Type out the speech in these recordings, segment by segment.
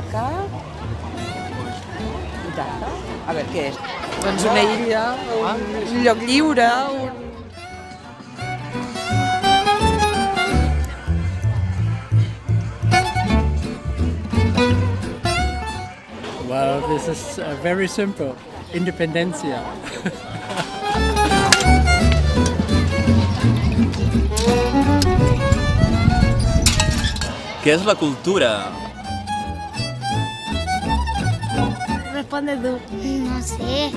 Itaca. Itaca? A veure, què és? Doncs una illa, un lloc lliure, Well, this is very simple. Independencia. Què és la cultura? Responde tú. No sé.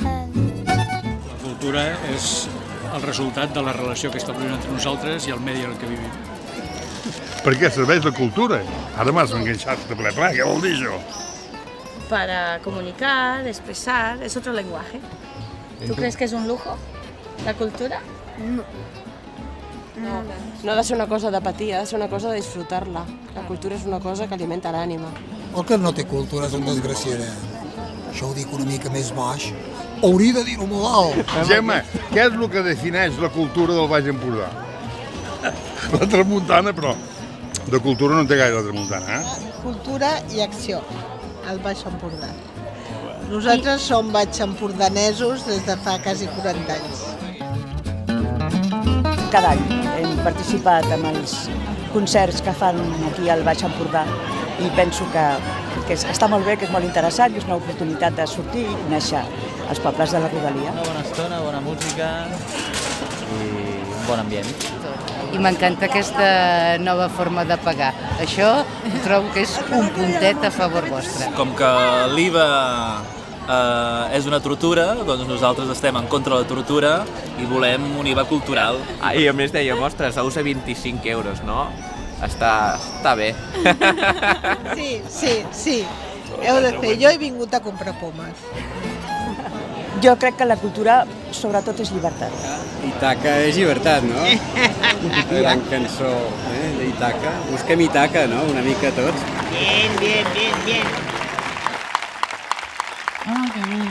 La cultura és el resultat de la relació que establim entre nosaltres i el medi en el que vivim. Per què serveix la cultura? Ara m'has enganxat de ple, què vol dir això? Para comunicar, expresar, es otro lenguaje. ¿Tú crees que es un lujo la cultura? no ha de ser una cosa de patir, ha de ser una cosa de disfrutar-la. La cultura és una cosa que alimenta l'ànima. El que no té cultura és un desgraciat. Això ho dic una mica més baix. Hauria de dir-ho molt alt. Gemma, què és el que defineix la cultura del Baix Empordà? La tramuntana, però de cultura no en té gaire la tramuntana, eh? Cultura i acció, al Baix Empordà. Nosaltres som baixempordanesos des de fa quasi 40 anys. Cada any hem participat en els concerts que fan aquí al Baix Empordà i penso que està molt bé, que és molt interessant, que és una oportunitat de sortir i conèixer els pobles de la rodalia. Una bona estona, bona música i un bon ambient. I m'encanta aquesta nova forma de pagar. Això trobo que és un puntet a favor vostre. Com que l'IVA és una tortura, doncs nosaltres estem en contra de la tortura i volem un IVA cultural. I a més dèiem, ostres, a 25 euros, no? Està bé. Sí. Heu de fer. Jo he vingut a comprar pomes. Jo crec que la cultura, sobretot, és llibertat. Itaca és llibertat, no? Gran cançó d'Itaca. Busquem Itaca, no? Una mica tots. Bien. Ah, qué bien.